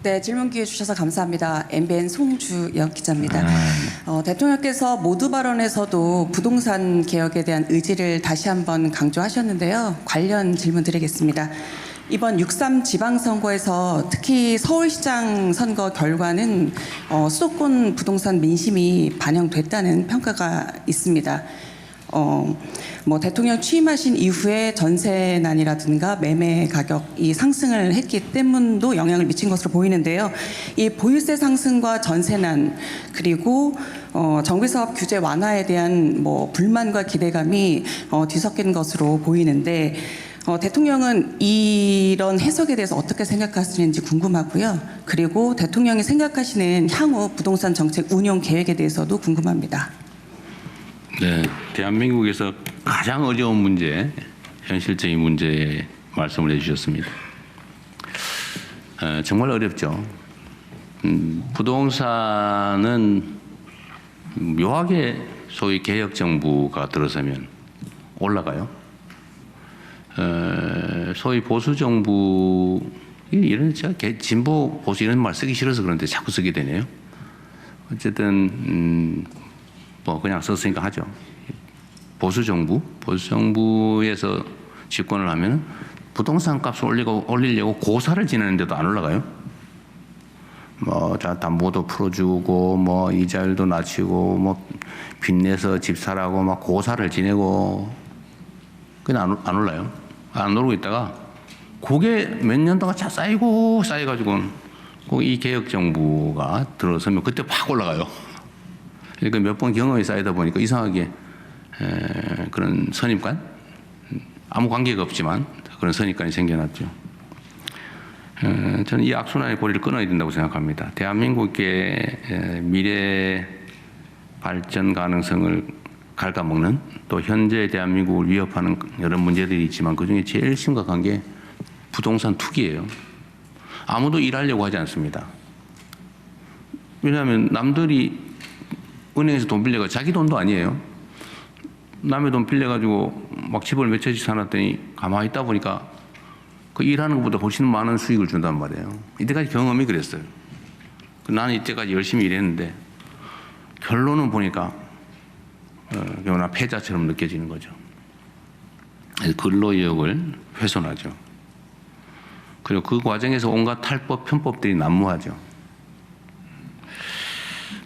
네, 질문 기회 주셔서 감사합니다. MBN 송주영 기자입니다. 대통령께서 모두 발언에서도 부동산 개혁에 대한 의지를 다시 한번 강조하셨는데요. 관련 질문 드리겠습니다. 이번 6.3 지방선거에서 특히 서울시장 선거 결과는 수도권 부동산 민심이 반영됐다는 평가가 있습니다. 대통령 취임하신 이후에 전세난이라든가 매매 가격이 상승을 했기 때문도 영향을 미친 것으로 보이는데요. 이 보유세 상승과 전세난 그리고 정비사업 규제 완화에 대한 불만과 기대감이 뒤섞인 것으로 보이는데 대통령은 이런 해석에 대해서 어떻게 생각하시는지 궁금하고요. 그리고 대통령이 생각하시는 향후 부동산 정책 운용 계획에 대해서도 궁금합니다. 네, 대한민국에서 가장 어려운 문제, 현실적인 문제에 말씀을 해주셨습니다. 정말 어렵죠. 부동산은 묘하게 소위 개혁 정부가 들어서면 올라가요. 소위 보수 정부 이런 제가 진보 보수 이런 말 쓰기 싫어서 그런데 자꾸 쓰게 되네요. 어쨌든 그냥 썼으니까 하죠. 보수 정부에서 집권을 하면 부동산 값을 올리려고 고사를 지내는데도 안 올라가요. 담보도 풀어주고 이자율도 낮추고 빚내서 집 사라고 고사를 지내고 그냥 안 올라요. 안 오르고 있다가 그게 몇 년 동안 쌓여가지고 이 개혁 정부가 들어서면 그때 팍 올라가요. 그러니까 몇 번 경험이 쌓이다 보니까 이상하게 그런 선입관, 아무 관계가 없지만 그런 선입관이 생겨났죠. 저는 이 악순환의 고리를 끊어야 된다고 생각합니다. 대한민국의 미래 발전 가능성을 갉아먹는 또 현재 대한민국을 위협하는 여러 문제들이 있지만 그중에 제일 심각한 게 부동산 투기예요. 아무도 일하려고 하지 않습니다. 왜냐하면 남들이 은행에서 돈 빌려가 자기 돈도 아니에요. 남의 돈 빌려가지고 집을 몇 채씩 사놨더니 가만히 있다 보니까 그 일하는 것보다 훨씬 많은 수익을 준단 말이에요. 이때까지 경험이 그랬어요. 나는 이때까지 열심히 일했는데 결론은 보니까 나 패자처럼 느껴지는 거죠. 근로의욕을 훼손하죠. 그리고 그 과정에서 온갖 탈법, 편법들이 난무하죠.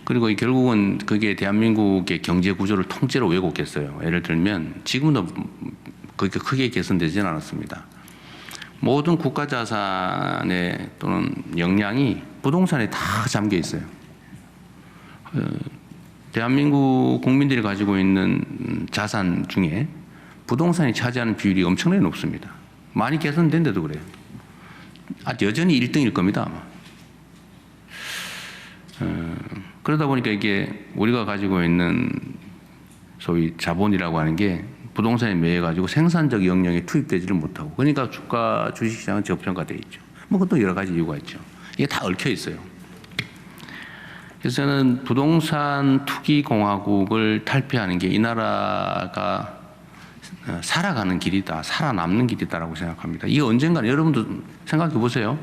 그리고 결국은 그게 대한민국의 경제 구조를 통째로 왜곡했어요. 예를 들면 지금도 그렇게 크게 개선되지는 않았습니다. 모든 국가 자산의 또는 역량이 부동산에 다 잠겨 있어요. 대한민국 국민들이 가지고 있는 자산 중에 부동산이 차지하는 비율이 엄청나게 높습니다. 많이 개선된데도 그래요. 여전히 1등일 겁니다, 아마. 그러다 보니까 이게 우리가 가지고 있는 소위 자본이라고 하는 게 부동산에 매여가지고 생산적 역량에 투입되지를 못하고 그러니까 주식시장은 저평가되어 있죠. 그것도 여러 가지 이유가 있죠. 이게 다 얽혀 있어요. 그래서 저는 부동산 투기 공화국을 탈피하는 게 이 나라가 살아가는 길이다, 살아남는 길이다라고 생각합니다. 이게 언젠가는 여러분도 생각해 보세요.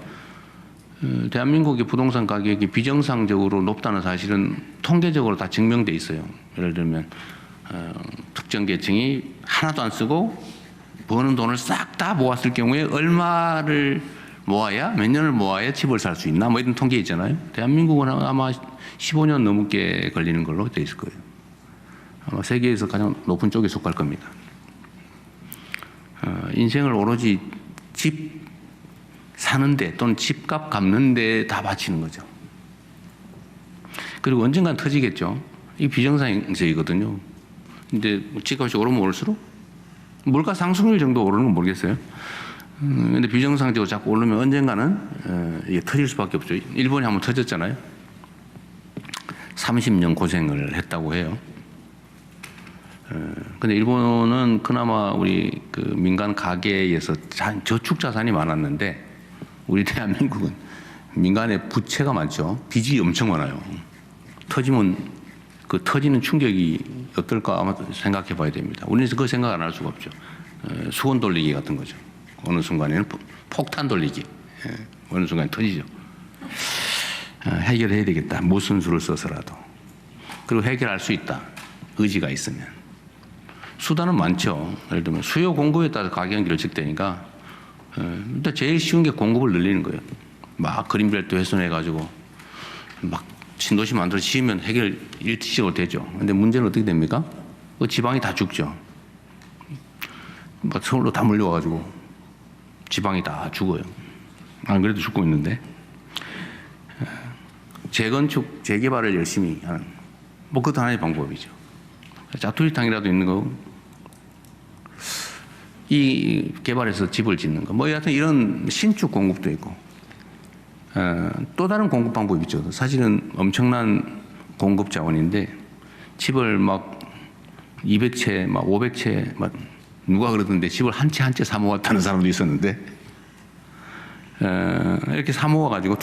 대한민국의 부동산 가격이 비정상적으로 높다는 사실은 통계적으로 다 증명돼 있어요. 예를 들면 특정 계층이 하나도 안 쓰고 버는 돈을 싹 다 모았을 경우에 얼마를 모아야 몇 년을 모아야 집을 살 수 있나 이런 통계 있잖아요. 대한민국은 아마 15년 넘게 걸리는 걸로 돼 있을 거예요. 아마 세계에서 가장 높은 쪽에 속할 겁니다. 인생을 오로지 집 사는데 또는 집값 갚는데 다 바치는 거죠. 그리고 언젠간 터지겠죠. 이 비정상적이거든요. 근데 집값이 오르면 올수록 물가 상승률 정도 오르는 건 모르겠어요. 근데 비정상적으로 자꾸 오르면 언젠가는 이게 터질 수밖에 없죠. 일본이 한번 터졌잖아요. 30년 고생을 했다고 해요. 근데 일본은 그나마 우리 그 민간 가계에서 저축 자산이 많았는데 우리 대한민국은 민간에 부채가 많죠. 빚이 엄청 많아요. 터지면 그 터지는 충격이 어떨까 아마 생각해 봐야 됩니다. 우리는 그 생각 안 할 수가 없죠. 수건 돌리기 같은 거죠. 어느 순간에는 폭탄 돌리기. 어느 순간에 터지죠. 해결해야 되겠다. 무슨 수를 써서라도. 그리고 해결할 수 있다. 의지가 있으면. 수단은 많죠. 예를 들면 수요 공급에 따라서 가격이 결정되니까 일단 제일 쉬운 게 공급을 늘리는 거예요. 막 그린벨트 훼손해가지고 막 신도시 만들어 지으면 해결 일시적으로 되죠. 근데 문제는 어떻게 됩니까? 그 지방이 다 죽죠. 막 서울로 다 몰려와가지고 지방이 다 죽어요. 안 그래도 죽고 있는데. 재건축, 재개발을 열심히 하는, 뭐 그것도 하나의 방법이죠. 자투리탕이라도 있는 거, 이 개발해서 집을 짓는 거, 뭐 여하튼 이런 신축 공급도 있고, 또 다른 공급 방법이 있죠. 사실은 엄청난 공급 자원인데, 집을 막 200채, 막 500채, 막 누가 그러던데 집을 한 채 한 채 사모았다는 사람도 있었는데, 이렇게 사모아가지고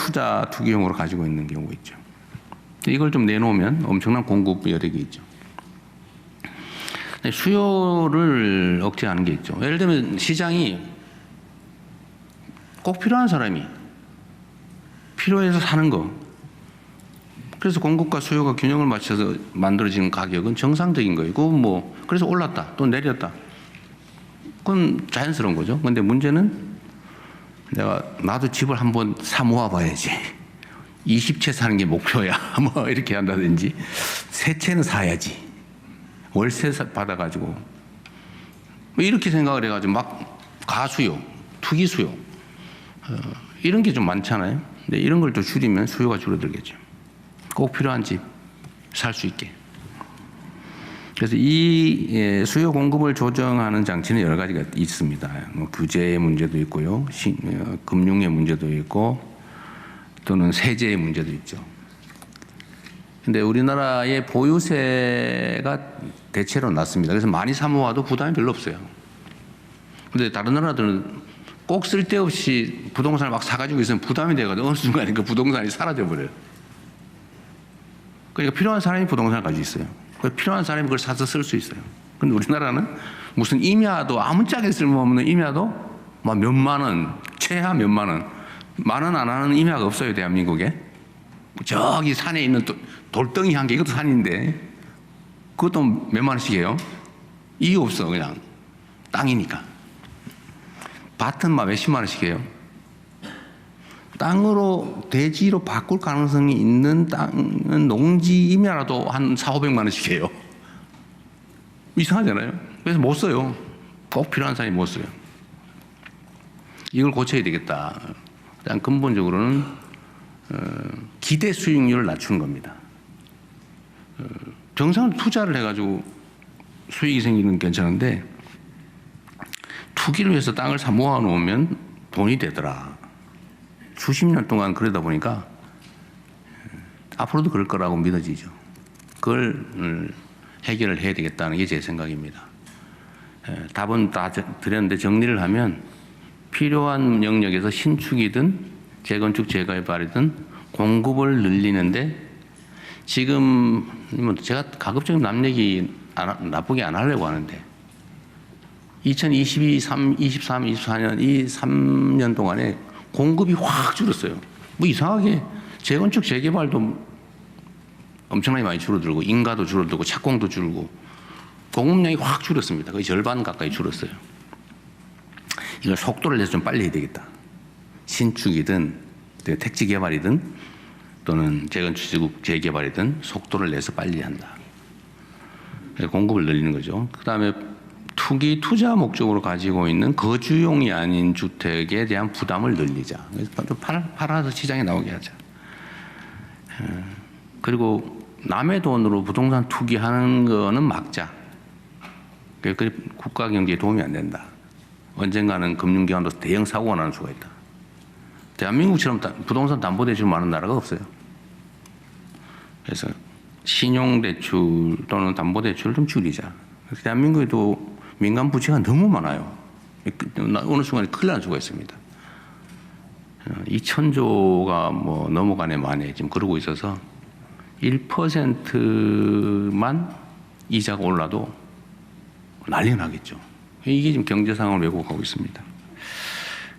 투기용으로 가지고 있는 경우가 있죠. 이걸 좀 내놓으면 엄청난 공급 여력이 있죠. 수요를 억제하는 게 있죠. 예를 들면 시장이 꼭 필요한 사람이 필요해서 사는 거. 그래서 공급과 수요가 균형을 맞춰서 만들어지는 가격은 정상적인 거예요. 그건 뭐 그래서 올랐다 또 내렸다. 그건 자연스러운 거죠. 근데 문제는 나도 집을 한번 사 모아 봐야지. 20채 사는 게 목표야. 뭐 이렇게 한다든지 3채는 사야지. 월세 받아가지고 뭐 이렇게 생각을 해가지고 막 가수요, 투기 수요 이런 게 좀 많잖아요. 근데 이런 걸 또 줄이면 수요가 줄어들겠죠. 꼭 필요한 집 살 수 있게. 그래서 이 수요 공급을 조정하는 장치는 여러 가지가 있습니다. 뭐 규제의 문제도 있고요, 금융의 문제도 있고, 또는 세제의 문제도 있죠. 근데 우리나라의 보유세가 대체로 낮습니다. 그래서 많이 사모아도 부담이 별로 없어요. 근데 다른 나라들은 꼭 쓸데없이 부동산을 막 사가지고 있으면 부담이 돼가지고 어느 순간에 그 부동산이 사라져버려요. 그러니까 필요한 사람이 부동산을 가지고 있어요. 필요한 사람이 그걸 사서 쓸 수 있어요. 근데 우리나라는 무슨 임야도 아무짝에 쓸모없는 임야도 막 몇만 원, 최하 몇만 원, 10,000원 안 하는 임야가 없어요, 대한민국에. 저기 산에 있는 돌덩이 한 개, 이것도 산인데 그것도 몇만 원씩이에요. 이유 없어. 그냥 땅이니까. 밭은 막 몇십만 원씩이에요. 땅으로 대지로 바꿀 가능성이 있는 땅은 농지 임야라도 한 400~500만 원씩이에요. 이상하잖아요. 그래서 못 써요. 꼭 필요한 사람이 못 써요. 이걸 고쳐야 되겠다. 일단 근본적으로는 기대 수익률을 낮추는 겁니다. 정상으로 투자를 해가지고 수익이 생기는 건 괜찮은데 투기를 위해서 땅을 사 모아놓으면 돈이 되더라. 수십 년 동안 그러다 보니까 앞으로도 그럴 거라고 믿어지죠. 그걸 해결을 해야 되겠다는 게 제 생각입니다. 답은 다 드렸는데 정리를 하면 필요한 영역에서 신축이든 재건축, 재개발이든 공급을 늘리는데 지금 제가 가급적이면 남 얘기 나쁘게 안 하려고 하는데 2022, 23, 24년 이 3년 동안에 공급이 확 줄었어요. 뭐 이상하게 재건축, 재개발도 엄청나게 많이 줄어들고 인가도 줄어들고 착공도 줄고 공급량이 확 줄었습니다. 거의 절반 가까이 줄었어요. 이걸 속도를 내서 좀 빨리 해야 되겠다. 신축이든 택지 개발이든 또는 재건축, 재개발이든 속도를 내서 빨리 한다. 공급을 늘리는 거죠. 그다음에 투기 투자 목적으로 가지고 있는 거주용이 아닌 주택에 대한 부담을 늘리자. 좀 팔아서 시장에 나오게 하자. 그리고 남의 돈으로 부동산 투기하는 거는 막자. 국가 경제에 도움이 안 된다. 언젠가는 금융기관도 대형 사고가 나는 수가 있다. 대한민국처럼 부동산 담보대출 많은 나라가 없어요. 그래서 신용대출 또는 담보대출을 좀 줄이자. 대한민국에도 민간 부채가 너무 많아요. 어느 순간에 큰일 날 수가 있습니다. 2,000조가 뭐 넘어가네 만에 지금 그러고 있어서 1%만 이자가 올라도 난리 나겠죠. 이게 지금 경제 상황을 왜곡하고 있습니다.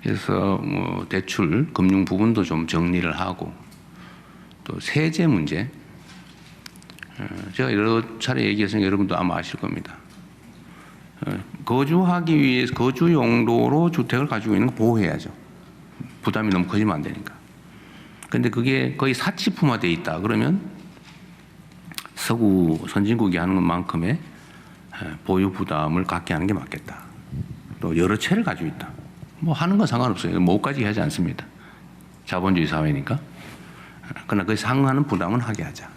그래서 뭐 대출, 금융 부분도 좀 정리를 하고 또 세제 문제. 제가 여러 차례 얘기했으니까 여러분도 아마 아실 겁니다. 거주하기 위해서 거주 용도로 주택을 가지고 있는 거 보호해야죠. 부담이 너무 커지면 안 되니까. 근데 그게 거의 사치품화되어 있다. 그러면 서구 선진국이 하는 것만큼의 보유 부담을 갖게 하는 게 맞겠다. 또 여러 채를 가지고 있다. 뭐 하는 건 상관없어요. 뭐까지 하지 않습니다. 자본주의 사회니까. 그러나 그 상응하는 부담은 하게 하자.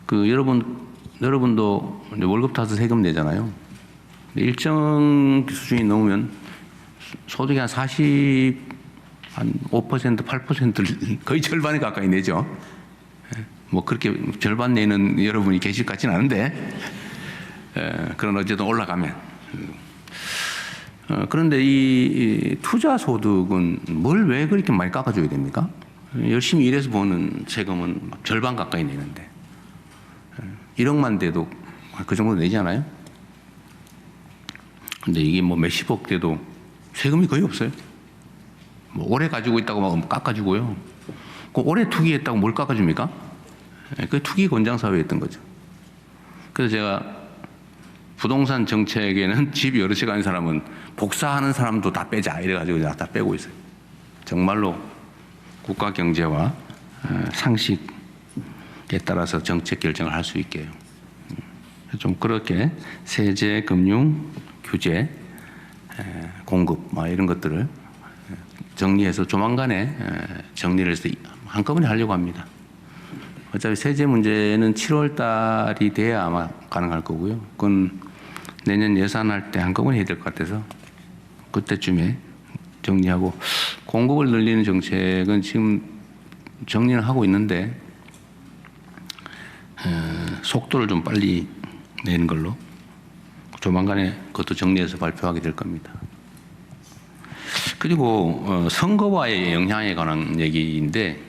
그 여러분도 월급 타서 세금 내잖아요. 일정 수준이 넘으면 소득이 한 40, 한 5%, 8%를 거의 절반에 가까이 내죠. 뭐 그렇게 절반 내는 여러분이 계실 것 같지는 않은데, 그런 어쨌든 올라가면. 그런데 이 투자 소득은 뭘 왜 그렇게 많이 깎아줘야 됩니까? 열심히 일해서 버는 세금은 절반 가까이 내는데 1억만 돼도 그 정도 내지 않아요? 근데 이게 뭐 몇십억 돼도 세금이 거의 없어요. 뭐 오래 가지고 있다고 막 깎아주고요. 그 오래 투기했다고 뭘 깎아줍니까? 그 투기 권장 사회였던 거죠. 그래서 제가 부동산 정책에는 집 여러 채 가는 사람은 복사하는 사람도 다 빼자 이래가지고 다 빼고 있어요. 정말로 국가 경제와 상식에 따라서 정책 결정을 할 수 있게요. 좀 그렇게 세제, 금융, 규제, 공급 이런 것들을 정리해서 조만간에 정리를 해서 한꺼번에 하려고 합니다. 어차피 세제 문제는 7월 달이 돼야 아마 가능할 거고요. 그건 내년 예산할 때 한꺼번에 해야 될 것 같아서 그때쯤에 정리하고, 공급을 늘리는 정책은 지금 정리는 하고 있는데 속도를 좀 빨리 내는 걸로 조만간에 그것도 정리해서 발표하게 될 겁니다. 그리고 선거와의 영향에 관한 얘기인데,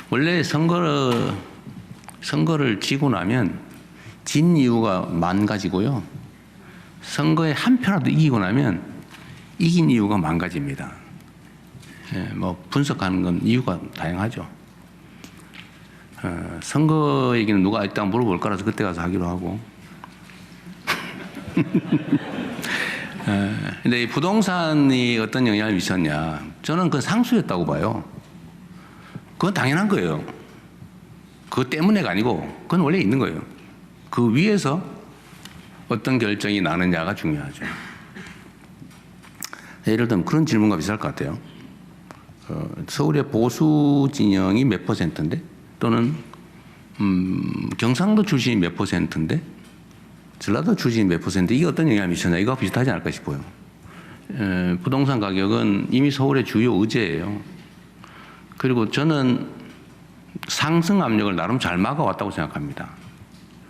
원래 선거를 지고 나면 진 이유가 망가지고요. 선거에 한 표라도 이기고 나면 이긴 이유가 망가집니다. 뭐 분석하는 건 이유가 다양하죠. 선거 얘기는 누가 일단 물어볼 거라서 그때 가서 하기로 하고. 근데 이 부동산이 어떤 영향을 미쳤냐? 저는 그건 상수였다고 봐요. 그건 당연한 거예요. 그것 때문에가 아니고 그건 원래 있는 거예요. 그 위에서 어떤 결정이 나느냐가 중요하죠. 예를 들면 그런 질문과 비슷할 것 같아요. 서울의 보수 진영이 몇 %인데, 또는 경상도 출신이 몇 %인데, 전라도 출신이 몇 %, 이게 어떤 영향을 미쳤냐, 이거와 비슷하지 않을까 싶어요. 부동산 가격은 이미 서울의 주요 의제예요. 그리고 저는 상승 압력을 나름 잘 막아왔다고 생각합니다.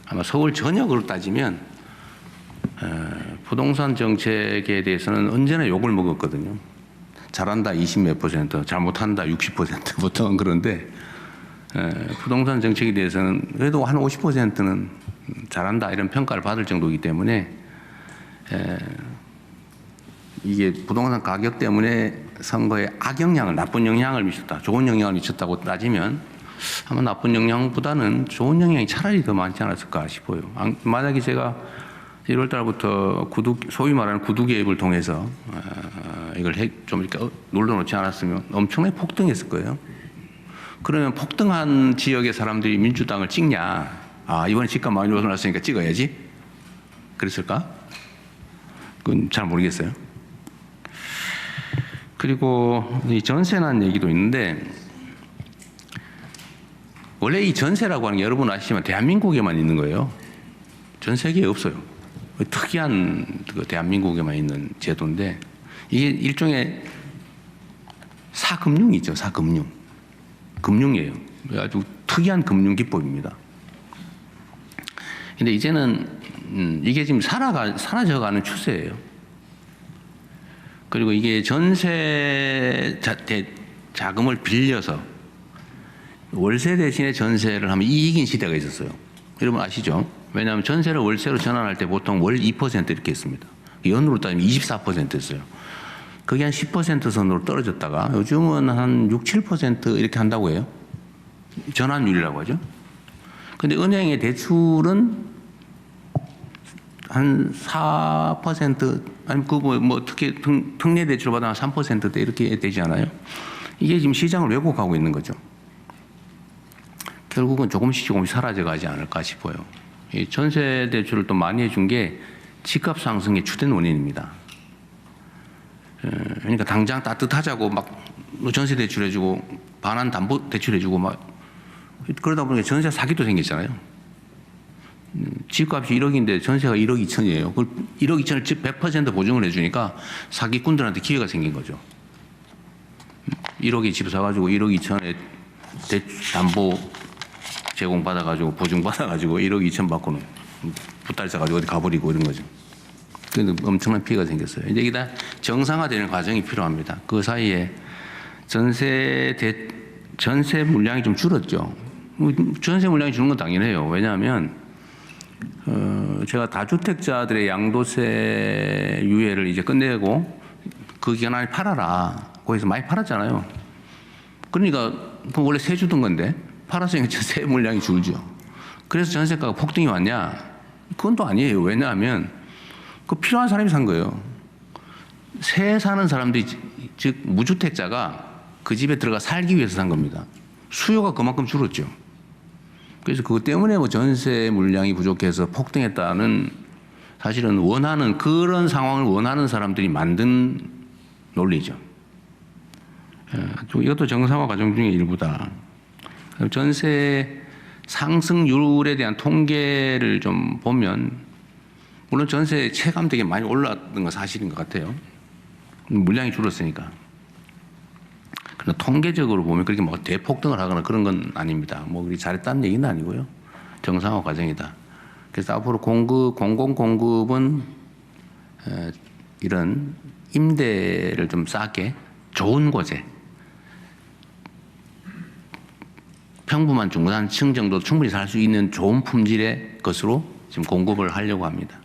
아마 서울 전역으로 따지면 부동산 정책에 대해서는 언제나 욕을 먹었거든요. 잘한다 20몇 %, 잘못한다 60% 보통은 그런데, 부동산 정책에 대해서는 그래도 한 50%는 잘한다 이런 평가를 받을 정도이기 때문에, 이게 부동산 가격 때문에 선거에 악영향을, 나쁜 영향을 미쳤다, 좋은 영향을 미쳤다고 따지면 아마 나쁜 영향보다는 좋은 영향이 차라리 더 많지 않았을까 싶어요. 만약에 제가 1월 달부터 소위 말하는 구두 개입을 통해서 이걸 좀 이렇게 눌러놓지 않았으면 엄청나게 폭등했을 거예요. 그러면 폭등한 지역의 사람들이 민주당을 찍냐? 이번에 집값 많이 올랐으니까 찍어야지. 그랬을까? 그건 잘 모르겠어요. 그리고 이 전세난 얘기도 있는데, 원래 이 전세라고 하는 게 여러분 아시지만 대한민국에만 있는 거예요. 전 세계에 없어요. 특이한 대한민국에만 있는 제도인데, 이게 일종의 사금융이죠. 사금융. 금융이에요. 아주 특이한 금융 기법입니다. 근데 이제는 이게 지금 사라져가는 추세예요. 그리고 이게 전세 자금을 빌려서 월세 대신에 전세를 하면 이익인 시대가 있었어요. 여러분 아시죠? 왜냐하면 전세를 월세로 전환할 때 보통 월 2% 이렇게 했습니다. 연으로 따지면 24%였어요. 그게 한 10% 선으로 떨어졌다가 요즘은 한 6, 7% 이렇게 한다고 해요. 전환율이라고 하죠. 근데 은행의 대출은 한 4% 아니 뭐 특히 특례 대출 받아 3%대 이렇게 되지 않아요? 이게 지금 시장을 왜곡하고 있는 거죠. 결국은 조금씩 사라져 가지 않을까 싶어요. 이 전세 대출을 또 많이 해준 게 집값 상승의 주된 원인입니다. 그러니까 당장 따뜻하자고 막 전세 대출해주고 반환 담보 대출해주고 막 그러다 보니까 전세 사기도 생겼잖아요. 집값이 1억인데 전세가 1억 2천이에요. 그걸 1억 2천을 100% 보증을 해주니까 사기꾼들한테 기회가 생긴 거죠. 1억에 집 사가지고 1억 2천에 담보 제공받아가지고 보증받아가지고 1억 2천 받고는 부딸 사가지고 어디 가버리고 이런 거죠. 그래서 엄청난 피해가 생겼어요. 이제 이게 다 정상화되는 과정이 필요합니다. 그 사이에 전세 물량이 좀 줄었죠. 전세 물량이 주는 건 당연해요. 왜냐하면 제가 다주택자들의 양도세 유예를 이제 끝내고 그 기간 안에 팔아라. 거기서 많이 팔았잖아요. 그러니까 원래 세 주던 건데 팔았으니까 세 물량이 줄죠. 그래서 전세가가 폭등이 왔냐? 그건 또 아니에요. 왜냐하면 그 필요한 사람이 산 거예요. 새 사는 사람들이 즉 무주택자가 그 집에 들어가 살기 위해서 산 겁니다. 수요가 그만큼 줄었죠. 그래서 그것 때문에 뭐 전세 물량이 부족해서 폭등했다는 사실은 그런 상황을 원하는 사람들이 만든 논리죠. 이것도 정상화 과정 중의 일부다. 전세 상승률에 대한 통계를 좀 보면 물론 전세 체감 되게 많이 올랐던 건 사실인 것 같아요. 물량이 줄었으니까. 그러나 통계적으로 보면 그렇게 뭐 대폭등을 하거나 그런 건 아닙니다. 뭐 그리 잘했다는 얘기는 아니고요. 정상화 과정이다. 그래서 앞으로 공공공급은 이런 임대를 좀 싸게 좋은 곳에 평범한 중산층 정도 충분히 살 수 있는 좋은 품질의 것으로 지금 공급을 하려고 합니다.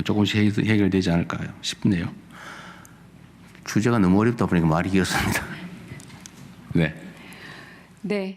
조금씩 해결되지 않을까 싶네요. 주제가 너무 어렵다 보니까 말이 길었습니다. 네. 네.